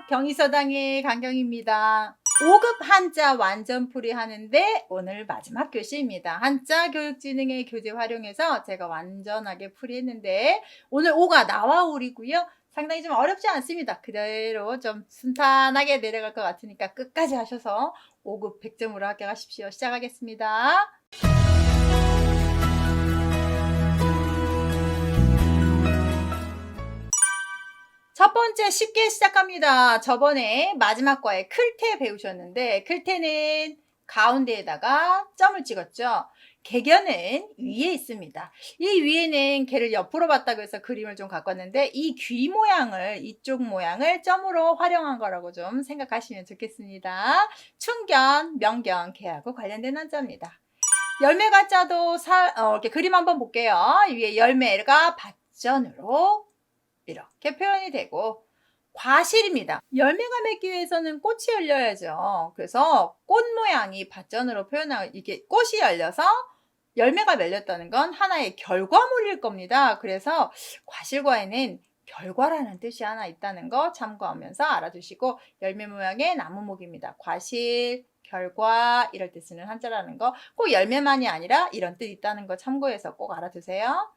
경희서당의 강경입니다. 5급 한자 완전풀이 하는데 오늘 마지막 교시입니다. 한자 교육진흥의 교재 활용해서 제가 완전하게 풀이했는데 오늘 5가 나와오리고요. 상당히 좀 어렵지 않습니다. 그대로 좀 순탄하게 내려갈 것 같으니까 끝까지 하셔서 5급 100점으로 합격하십시오. 시작하겠습니다. 첫 번째 쉽게 시작합니다. 저번에 마지막 과에 클테 배우셨는데 클테는 가운데에다가 점을 찍었죠. 개견은 위에 있습니다. 이 위에는 개를 옆으로 봤다고 해서 그림을 좀 갖고 왔는데 이 귀 모양을 이쪽 모양을 점으로 활용한 거라고 좀 생각하시면 좋겠습니다. 춘견, 명견, 개하고 관련된 한자입니다. 열매 가짜도 이렇게 그림 한번 볼게요. 위에 열매가 밭전으로 이렇게 표현이 되고 과실입니다. 열매가 맺기 위해서는 꽃이 열려야죠. 그래서 꽃 모양이 밭전으로 표현하고 이게 꽃이 열려서 열매가 맺렸다는 건 하나의 결과물일 겁니다. 그래서 과실과에는 결과라는 뜻이 하나 있다는 거 참고하면서 알아두시고 열매 모양의 나무목입니다. 과실, 결과 이럴 때 쓰는 한자라는 거 꼭 열매만이 아니라 이런 뜻 있다는 거 참고해서 꼭 알아두세요.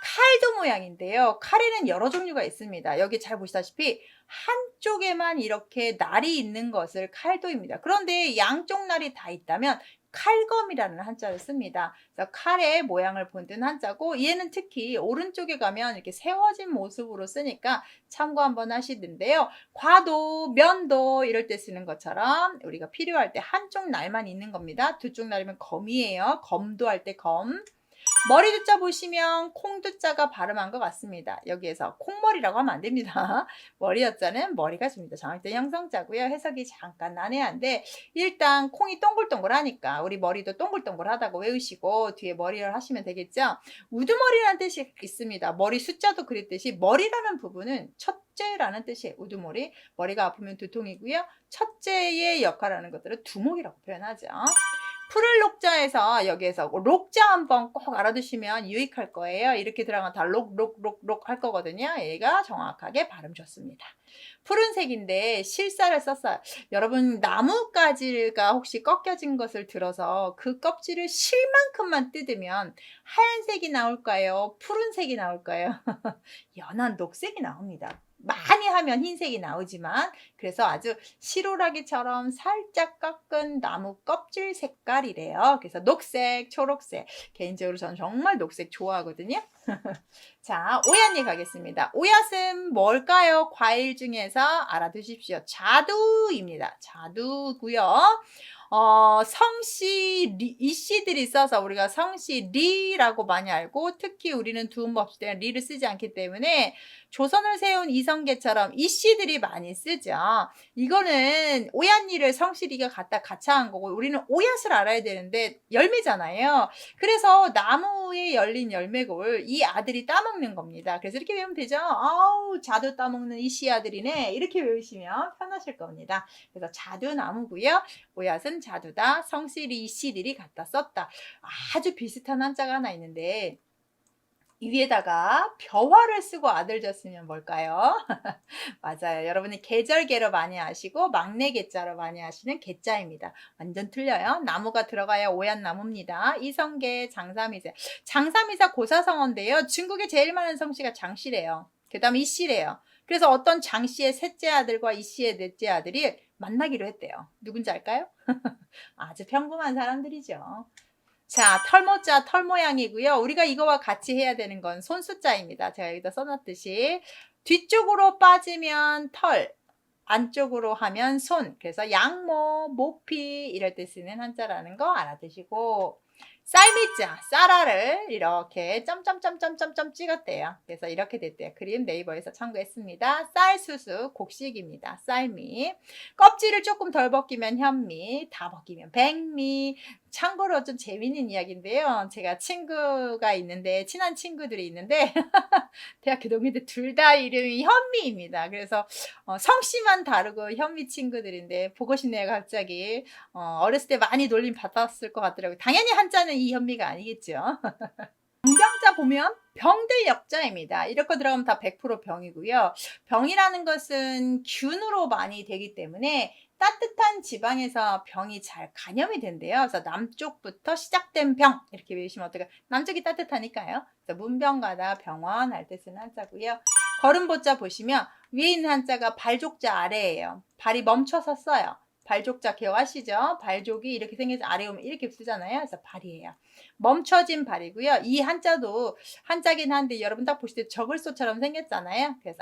칼도 모양인데요. 칼에는 여러 종류가 있습니다. 여기 잘 보시다시피 한쪽에만 이렇게 날이 있는 것을 칼도입니다. 그런데 양쪽 날이 다 있다면 칼검이라는 한자를 씁니다. 그래서 칼의 모양을 본뜬 한자고 얘는 특히 오른쪽에 가면 이렇게 세워진 모습으로 쓰니까 참고 한번 하시는데요. 과도, 면도 이럴 때 쓰는 것처럼 우리가 필요할 때 한쪽 날만 있는 겁니다. 두 쪽 날이면 검이에요. 검도 할 때 검. 머리두자 보시면 콩두자가 발음한 것 같습니다. 여기에서 콩머리라고 하면 안 됩니다. 머리여자는 머리가 줍니다. 정확된 형성자고요. 해석이 잠깐 난해한데 일단 콩이 동글동글하니까 우리 머리도 동글동글하다고 외우시고 뒤에 머리를 하시면 되겠죠. 우두머리라는 뜻이 있습니다. 머리 숫자도 그랬듯이 머리라는 부분은 첫째라는 뜻이에요. 우두머리. 머리가 아프면 두통이고요. 첫째의 역할을 하는 것들은 두목이라고 표현하죠. 풀을 녹자에서 여기에서 록자 한번 꼭 알아두시면 유익할 거예요. 이렇게 들어가면 다 록 할 거거든요. 얘가 정확하게 발음 좋습니다. 푸른색인데 실사를 썼어요. 여러분 나뭇가지가 혹시 꺾여진 것을 들어서 그 껍질을 실만큼만 뜯으면 하얀색이 나올까요? 푸른색이 나올까요? 연한 녹색이 나옵니다. 많이 하면 흰색이 나오지만 그래서 아주 시로라기처럼 살짝 깎은 나무 껍질 색깔이래요. 그래서 녹색, 초록색. 개인적으로 저는 정말 녹색 좋아하거든요. 자, 오얏니 가겠습니다. 오얏은 뭘까요? 과일 중에서 알아두십시오. 자두입니다. 자두고요. 성씨, 이씨들이 써서 우리가 성씨 리라고 많이 알고 특히 우리는 두음 없을 때는 리를 쓰지 않기 때문에 조선을 세운 이성계처럼 이씨들이 많이 쓰죠. 이거는 오얏니를 성씨 리가 갖다 가차한 거고 우리는 오얏을 알아야 되는데 열매잖아요. 그래서 나무에 열린 열매골 이 아들이 따먹는 겁니다. 그래서 이렇게 외우면 되죠. 아우 자두 따먹는 이씨 아들이네. 이렇게 외우시면 편하실 겁니다. 그래서 자두나무고요. 오얏은 자두다. 성씨리 이씨들이 갖다 썼다. 아주 비슷한 한자가 하나 있는데 이 위에다가 벼화를 쓰고 아들 졌으면 뭘까요? 맞아요. 여러분이 계절개로 많이 아시고 막내 개자로 많이 아시는 개자입니다. 완전 틀려요. 나무가 들어가야 오얏나무입니다. 이성계, 장삼이세. 장삼이사 고사성어인데요. 중국에 제일 많은 성씨가 장씨래요. 그 다음에 이씨래요. 그래서 어떤 장씨의 셋째 아들과 이씨의 넷째 아들이 만나기로 했대요. 누군지 알까요? 아주 평범한 사람들이죠. 자, 털모자 털 모양이고요. 우리가 이거와 같이 해야 되는 건 손수자입니다. 제가 여기다 써놨듯이 뒤쪽으로 빠지면 털, 안쪽으로 하면 손. 그래서 양모, 모피 이럴 때 쓰는 한자라는 거 알아두시고 쌀미자, 쌀알을 이렇게 점점점점점점 찍었대요. 그래서 이렇게 됐대요. 그림 네이버에서 참고했습니다. 쌀수수, 곡식입니다. 쌀미. 껍질을 조금 덜 벗기면 현미, 다 벗기면 백미. 참고로 좀 재미있는 이야기인데요. 제가 친구가 있는데, 친한 친구들이 있는데, 대학교 동기들 둘 다 이름이 현미입니다. 그래서 성씨만 다르고 현미 친구들인데 보고 싶네요. 갑자기 어렸을 때 많이 놀림 받았을 것 같더라고요. 당연히 한자는 이 현미가 아니겠죠. 정경자 역자 보면 병들 역자입니다. 이렇게 들어가면 다 100% 병이고요. 병이라는 것은 균으로 많이 되기 때문에 따뜻한 지방에서 병이 잘 감염이 된대요. 그래서 남쪽부터 시작된 병 이렇게 외우시면 어떨까요? 남쪽이 따뜻하니까요. 그래서 문병가다 병원 할 때 쓰는 한자고요. 걸음보자 보시면 위에 있는 한자가 발족자 아래예요. 발이 멈춰서 써요. 발족자 기억하시죠? 발족이 이렇게 생겨서 아래 오면 이렇게 쓰잖아요. 그래서 발이에요. 멈춰진 발이고요. 이 한자도 한자긴 한데 여러분 딱 보실 때 적을소처럼 생겼잖아요. 그래서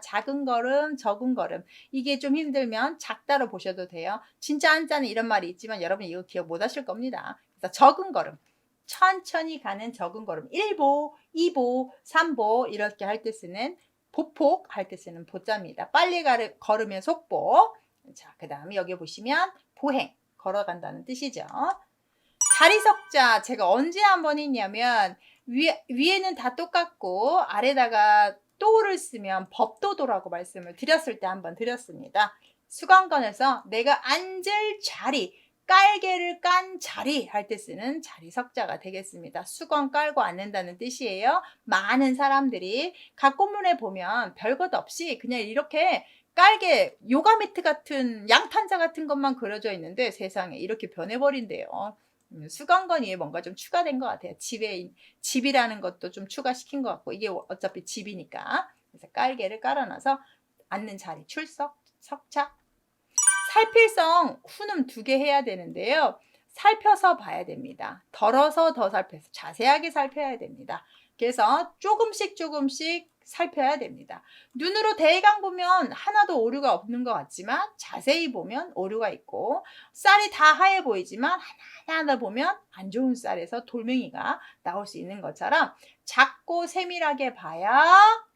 작은 걸음, 적은 걸음. 이게 좀 힘들면 작다로 보셔도 돼요. 진짜 한자는 이런 말이 있지만 여러분 이거 기억 못 하실 겁니다. 그래서 적은 걸음. 천천히 가는 적은 걸음. 1보, 2보, 3보 이렇게 할 때 쓰는 보폭 할 때 쓰는 보자입니다. 빨리 걸으면 속보. 자, 그 다음에 여기 보시면 보행, 걸어간다는 뜻이죠. 자리석자 제가 언제 한번 했냐면 위에는 다 똑같고 아래다가 도를 쓰면 법도도라고 말씀을 드렸을 때 한번 드렸습니다. 수강권에서 내가 앉을 자리, 깔개를 깐 자리 할 때 쓰는 자리석자가 되겠습니다. 수건 깔고 앉는다는 뜻이에요. 많은 사람들이 각 건물에 보면 별것 없이 그냥 이렇게 깔개, 요가 매트 같은 양탄자 같은 것만 그려져 있는데 세상에 이렇게 변해버린대요. 수강권 위에 뭔가 좀 추가된 것 같아요. 집이라는 것도 좀 추가시킨 것 같고 이게 어차피 집이니까. 그래서 깔개를 깔아놔서 앉는 자리, 출석, 석착. 살필성 훈음 2개 해야 되는데요. 살펴서 봐야 됩니다. 덜어서 더 살펴서 자세하게 살펴야 됩니다. 그래서 조금씩 살펴야 됩니다. 눈으로 대강 보면 하나도 오류가 없는 것 같지만 자세히 보면 오류가 있고 쌀이 다 하얘 보이지만 하나하나 보면 안 좋은 쌀에서 돌멩이가 나올 수 있는 것처럼 작고 세밀하게 봐야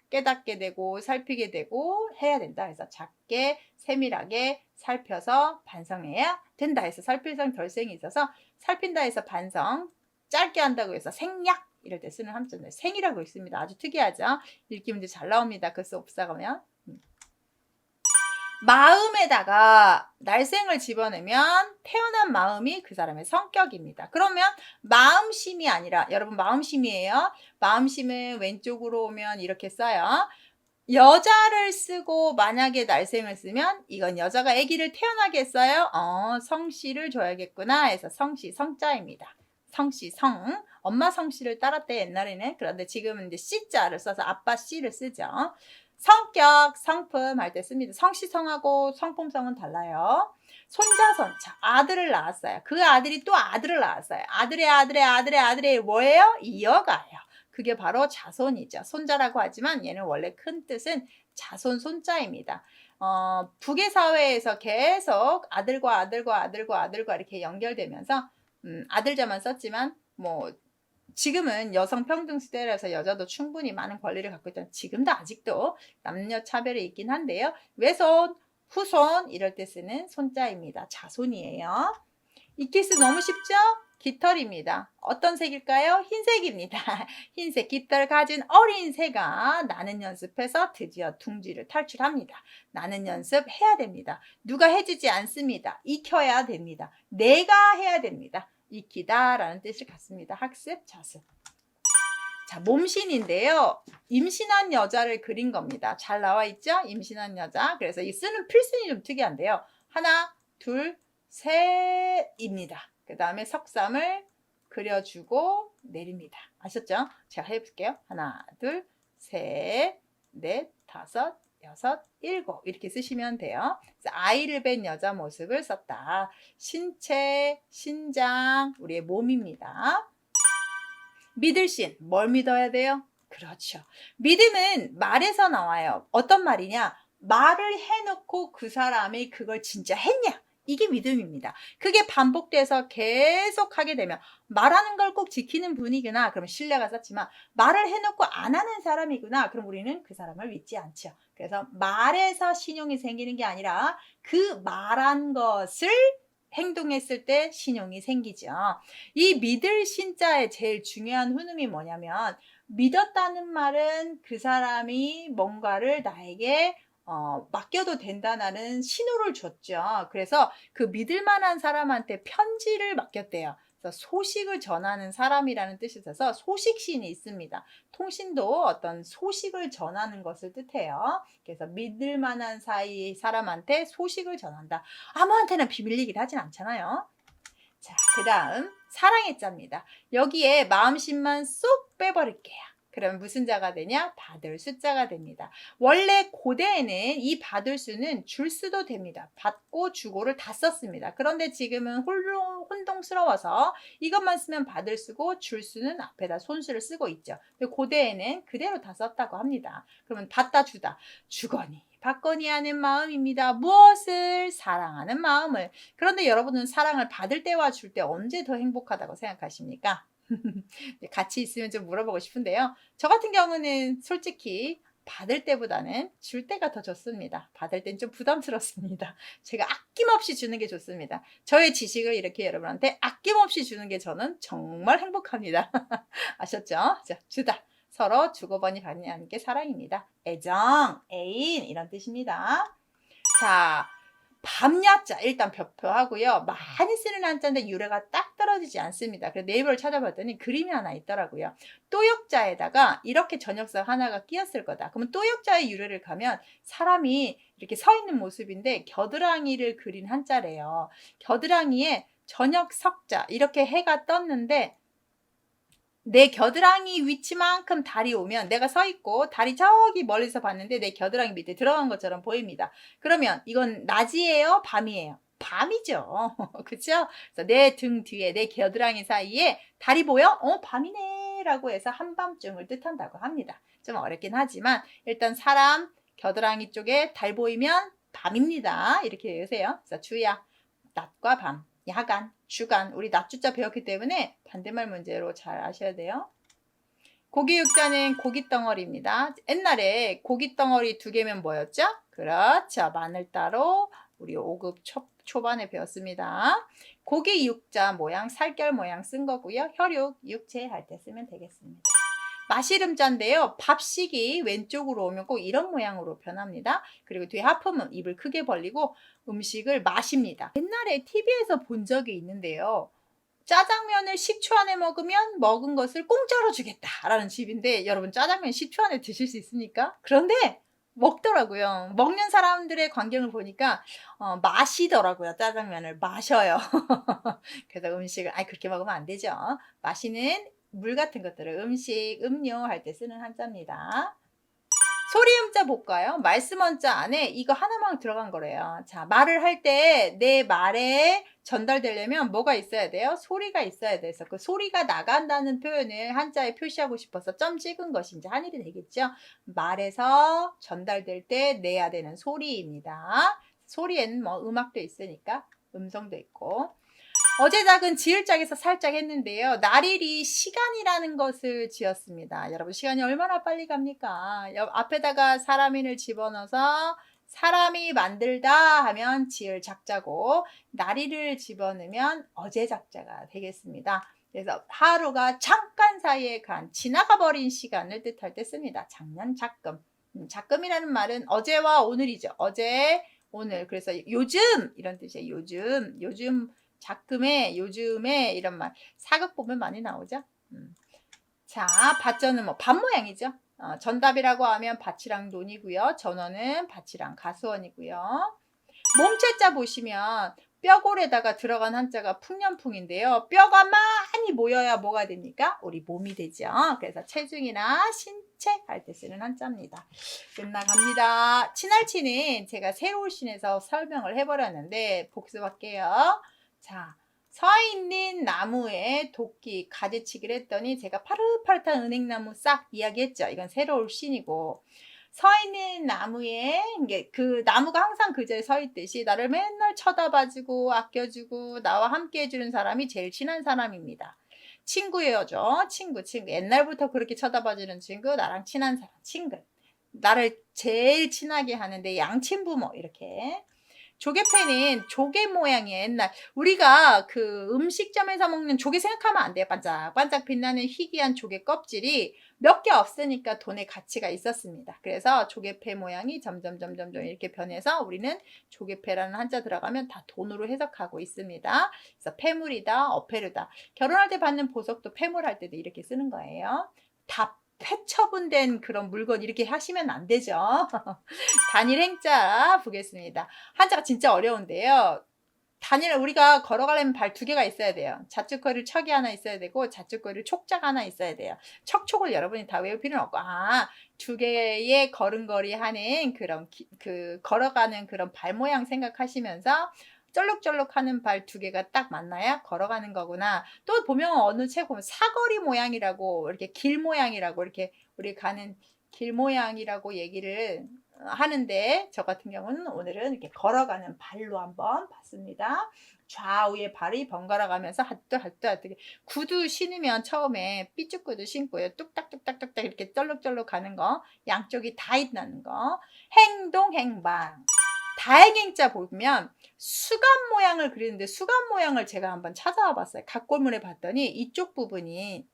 깨닫게 되고 살피게 되고 해야 된다. 그래서 작게 세밀하게 살펴서 반성해야 된다 해서 살필성 결생이 있어서 살핀다 해서 반성, 짧게 한다고 해서 생략 이럴 때 쓰는 함자인데 생이라고 있습니다. 아주 특이하죠. 읽기 문제 잘 나옵니다. 글쓰 없사가면. 마음에다가 날생을 집어넣으면 태어난 마음이 그 사람의 성격입니다. 그러면 마음심이 아니라 여러분 마음심이에요. 마음심은 왼쪽으로 오면 이렇게 써요. 여자를 쓰고 만약에 날생을 쓰면 이건 여자가 아기를 태어나게 했어요. 성씨를 줘야겠구나 해서 성씨 성자입니다. 성씨 성 엄마 성씨를 따랐대 옛날에는. 그런데 지금은 이제 씨자를 써서 아빠 씨를 쓰죠. 성격 성품 할 때 씁니다. 성씨성하고 성품성은 달라요. 손자손자 아들을 낳았어요. 그 아들이 또 아들을 낳았어요. 아들의 뭐예요? 이어가요. 그게 바로 자손이죠. 손자라고 하지만 얘는 원래 큰 뜻은 자손 손자입니다. 북의 사회에서 계속 아들과 이렇게 연결되면서 아들자만 썼지만 뭐 지금은 여성 평등 시대라서 여자도 충분히 많은 권리를 갖고 있다는 지금도 아직도 남녀 차별이 있긴 한데요. 외손, 후손 이럴 때 쓰는 손자입니다. 자손이에요. 익히스 너무 쉽죠? 깃털입니다. 어떤 색일까요? 흰색입니다. 흰색 깃털 가진 어린 새가 나는 연습해서 드디어 둥지를 탈출합니다. 나는 연습해야 됩니다. 누가 해주지 않습니다. 익혀야 됩니다. 내가 해야 됩니다. 익히다 라는 뜻을 갖습니다. 학습, 자습. 자, 몸신인데요. 임신한 여자를 그린 겁니다. 잘 나와 있죠? 임신한 여자. 그래서 이 쓰는 필순이 좀 특이한데요. 하나, 둘, 셋입니다. 그 다음에 석삼을 그려주고 내립니다. 아셨죠? 제가 해볼게요. 하나, 둘, 셋, 넷, 다섯, 여섯, 일곱 이렇게 쓰시면 돼요. 그래서 아이를 뵌 여자 모습을 썼다. 신체, 신장, 우리의 몸입니다. 믿을신, 뭘 믿어야 돼요? 그렇죠. 믿음은 말에서 나와요. 어떤 말이냐? 말을 해놓고 그 사람이 그걸 진짜 했냐? 이게 믿음입니다. 그게 반복돼서 계속 하게 되면 말하는 걸 꼭 지키는 분이구나. 그러면 신뢰가 쌓지만 말을 해놓고 안 하는 사람이구나. 그럼 우리는 그 사람을 믿지 않죠. 그래서 말에서 신용이 생기는 게 아니라 그 말한 것을 행동했을 때 신용이 생기죠. 이 믿을 신자의 제일 중요한 훈음이 뭐냐면 믿었다는 말은 그 사람이 뭔가를 나에게 맡겨도 된다는 신호를 줬죠. 그래서 그 믿을 만한 사람한테 편지를 맡겼대요. 그래서 소식을 전하는 사람이라는 뜻이 있어서 소식신이 있습니다. 통신도 어떤 소식을 전하는 것을 뜻해요. 그래서 믿을 만한 사이 사람한테 소식을 전한다. 아무한테나 비밀 얘기를 하진 않잖아요. 자, 그 다음 사랑의 자입니다. 여기에 마음심만 쏙 빼버릴게요. 그러면 무슨 자가 되냐? 받을 숫자가 됩니다. 원래 고대에는 이 받을 수는 줄 수도 됩니다. 받고 주고를 다 썼습니다. 그런데 지금은 혼동스러워서 이것만 쓰면 받을 쓰고 줄 수는 앞에다 손수를 쓰고 있죠. 근데 고대에는 그대로 다 썼다고 합니다. 그러면 받다 주다. 주거니 받거니 하는 마음입니다. 무엇을? 사랑하는 마음을. 그런데 여러분은 사랑을 받을 때와 줄 때 언제 더 행복하다고 생각하십니까? 같이 있으면 좀 물어보고 싶은데요. 저 같은 경우는 솔직히 받을 때보다는 줄 때가 더 좋습니다. 받을 땐 좀 부담스럽습니다. 제가 아낌없이 주는 게 좋습니다. 저의 지식을 이렇게 여러분한테 아낌없이 주는 게 저는 정말 행복합니다. 아셨죠? 자, 주다. 서로 주고받니 받는 게 사랑입니다. 애정, 애인 이런 뜻입니다. 자, 밤야자 일단 표하고요. 많이 쓰는 한자인데 유래가 딱 떨어지지 않습니다. 그래서 네이버를 찾아봤더니 그림이 하나 있더라고요. 또역자에다가 이렇게 전역사 하나가 끼었을 거다. 그러면 또역자의 유래를 가면 사람이 이렇게 서 있는 모습인데 겨드랑이를 그린 한자래요. 겨드랑이에 전역석자 이렇게 해가 떴는데 내 겨드랑이 위치만큼 달이 오면 내가 서 있고 달이 저기 멀리서 봤는데 내 겨드랑이 밑에 들어간 것처럼 보입니다. 그러면 이건 낮이에요? 밤이에요? 밤이죠. 그쵸? 그래서 내 등 뒤에 내 겨드랑이 사이에 달이 보여? 밤이네 라고 해서 한밤중을 뜻한다고 합니다. 좀 어렵긴 하지만 일단 사람 겨드랑이 쪽에 달 보이면 밤입니다. 이렇게 외우세요. 그래서 주야 낮과 밤, 야간, 주간 우리 낮주자 배웠기 때문에 반대말 문제로 잘 아셔야 돼요. 고기육자는 고깃덩어리입니다. 옛날에 고깃덩어리 2개면 뭐였죠? 그렇죠. 마늘따로 우리 5급 초반에 배웠습니다. 고기육자 모양 살결 모양 쓴 거고요. 혈육 육체 할 때 쓰면 되겠습니다. 마시름자인데요. 밥식이 왼쪽으로 오면 꼭 이런 모양으로 변합니다. 그리고 뒤에 하품은 입을 크게 벌리고 음식을 마십니다. 옛날에 TV에서 본 적이 있는데요. 짜장면을 식초 안에 먹으면 먹은 것을 공짜로 주겠다라는 집인데 여러분 짜장면 식초 안에 드실 수 있습니까? 그런데 먹더라고요. 먹는 사람들의 광경을 보니까 마시더라고요. 짜장면을 마셔요. 그래서 음식을 그렇게 먹으면 안 되죠. 마시는 물 같은 것들을 음식, 음료 할 때 쓰는 한자입니다. 소리음자 볼까요? 말씀 원자 안에 이거 하나만 들어간 거래요. 자, 말을 할 때 내 말에 전달되려면 뭐가 있어야 돼요? 소리가 있어야 돼서 그 소리가 나간다는 표현을 한자에 표시하고 싶어서 점 찍은 것이 이제 한일이 되겠죠. 말에서 전달될 때 내야 되는 소리입니다. 소리에는 뭐 음악도 있으니까 음성도 있고. 어제 작은 지을짝에서 살짝 했는데요. 나릴이 시간이라는 것을 지었습니다. 여러분 시간이 얼마나 빨리 갑니까? 앞에다가 사람인을 집어넣어서 사람이 만들다 하면 지을 작자고 나리를 집어넣으면 어제 작자가 되겠습니다. 그래서 하루가 잠깐 사이에 간 지나가 버린 시간을 뜻할 때 씁니다. 작년 작금. 작금이라는 말은 어제와 오늘이죠. 어제 오늘. 그래서 요즘 이런 뜻이에요. 요즘 작금에 요즘에 이런 말 사극 보면 많이 나오죠. 자, 밭전은 뭐 밭 모양이죠. 전답이라고 하면 밭이랑 논이고요. 전원은 밭이랑 가수원이고요. 몸체자 보시면 뼈골에다가 들어간 한자가 풍년풍인데요. 뼈가 많이 모여야 뭐가 됩니까? 우리 몸이 되죠. 그래서 체중이나 신체 할 때 쓰는 한자입니다. 끝나갑니다. 친할치는 제가 새로운 신에서 설명을 해버렸는데 복습할게요. 자, 서 있는 나무에 도끼 가지치기를 했더니 제가 파릇파릇한 은행나무 싹 이야기했죠. 이건 새로운 신이고 서 있는 나무에 그 나무가 항상 그 자리에 서 있듯이 나를 맨날 쳐다봐주고 아껴주고 나와 함께 해주는 사람이 제일 친한 사람입니다. 친구예요죠. 친구. 옛날부터 그렇게 쳐다봐주는 친구, 나랑 친한 사람, 친구. 나를 제일 친하게 하는데 양친부모 이렇게. 조개패는 조개 모양이에요. 옛날 우리가 그 음식점에서 먹는 조개 생각하면 안 돼요. 반짝반짝 빛나는 희귀한 조개 껍질이 몇 개 없으니까 돈의 가치가 있었습니다. 그래서 조개패 모양이 점점 이렇게 변해서 우리는 조개패라는 한자 들어가면 다 돈으로 해석하고 있습니다. 그래서 폐물이다, 어패르다. 결혼할 때 받는 보석도 폐물할 때도 이렇게 쓰는 거예요. 다 폐처분된 그런 물건 이렇게 하시면 안 되죠. 단일 행자 보겠습니다. 한자가 진짜 어려운데요. 단일 우리가 걸어가려면 발 두 개가 있어야 돼요. 좌측거리를 척이 하나 있어야 되고 좌측거리를 촉자가 하나 있어야 돼요. 척촉을 여러분이 다 외울 필요는 없고 두 개의 걸음걸이 하는 그런 그 걸어가는 그런 발 모양 생각하시면서 쩔룩쩔룩 하는 발 두 개가 딱 맞나야 걸어가는 거구나. 또 보면 어느 책 보면 사거리 모양이라고 이렇게 길 모양이라고 이렇게 우리 가는 길 모양이라고 얘기를 하는데 저 같은 경우는 오늘은 이렇게 걸어가는 발로 한번 봤습니다. 좌우에 발이 번갈아 가면서 핫뚜 구두 신으면 처음에 삐쭉 구두 신고요. 뚝딱뚝딱뚝딱 이렇게 쩔룩쩔룩 가는 거 양쪽이 다 있다는 거. 행동 행방 다행행자 보면 수갑 모양을 그리는데 수갑 모양을 제가 한번 찾아와 봤어요. 각골문에 봤더니 이쪽 부분이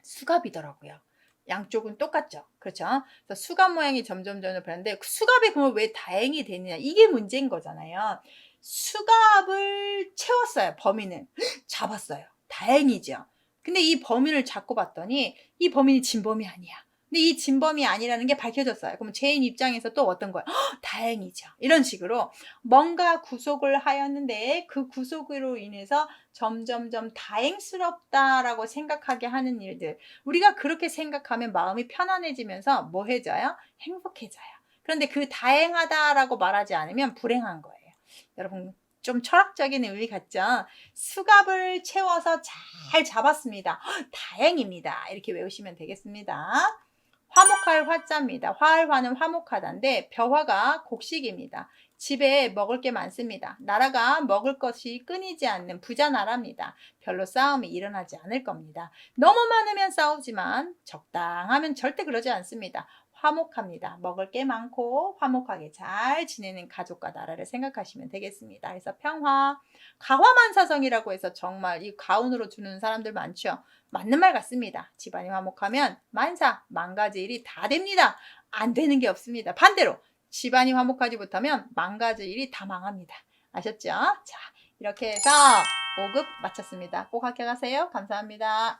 수갑이더라고요. 양쪽은 똑같죠. 그렇죠? 그래서 수갑 모양이 점점 변하는데 수갑이 그러면 왜 다행이 되느냐 이게 문제인 거잖아요. 수갑을 채웠어요. 범인은 잡았어요. 다행이죠. 근데 이 범인을 잡고 봤더니 이 범인이 진범이 아니야. 근데 이 진범이 아니라는 게 밝혀졌어요. 그럼 죄인 입장에서 또 어떤 거야? 다행이죠. 이런 식으로 뭔가 구속을 하였는데 그 구속으로 인해서 점점점 다행스럽다라고 생각하게 하는 일들. 우리가 그렇게 생각하면 마음이 편안해지면서 뭐 해져요? 행복해져요. 그런데 그 다행하다라고 말하지 않으면 불행한 거예요. 여러분 좀 철학적인 의미 같죠? 수갑을 채워서 잘 잡았습니다. 다행입니다. 이렇게 외우시면 되겠습니다. 화목할 화자입니다. 화할화는 화목하다인데 벼화가 곡식입니다. 집에 먹을 게 많습니다. 나라가 먹을 것이 끊이지 않는 부자 나라입니다. 별로 싸움이 일어나지 않을 겁니다. 너무 많으면 싸우지만 적당하면 절대 그러지 않습니다. 화목합니다. 먹을 게 많고 화목하게 잘 지내는 가족과 나라를 생각하시면 되겠습니다. 그래서 평화, 가화만사성이라고 해서 정말 이 가운으로 주는 사람들 많죠. 맞는 말 같습니다. 집안이 화목하면 만사, 만가지 일이 다 됩니다. 안 되는 게 없습니다. 반대로 집안이 화목하지 못하면 만가지 일이 다 망합니다. 아셨죠? 자, 이렇게 해서 5급 마쳤습니다. 꼭 합격하세요. 감사합니다.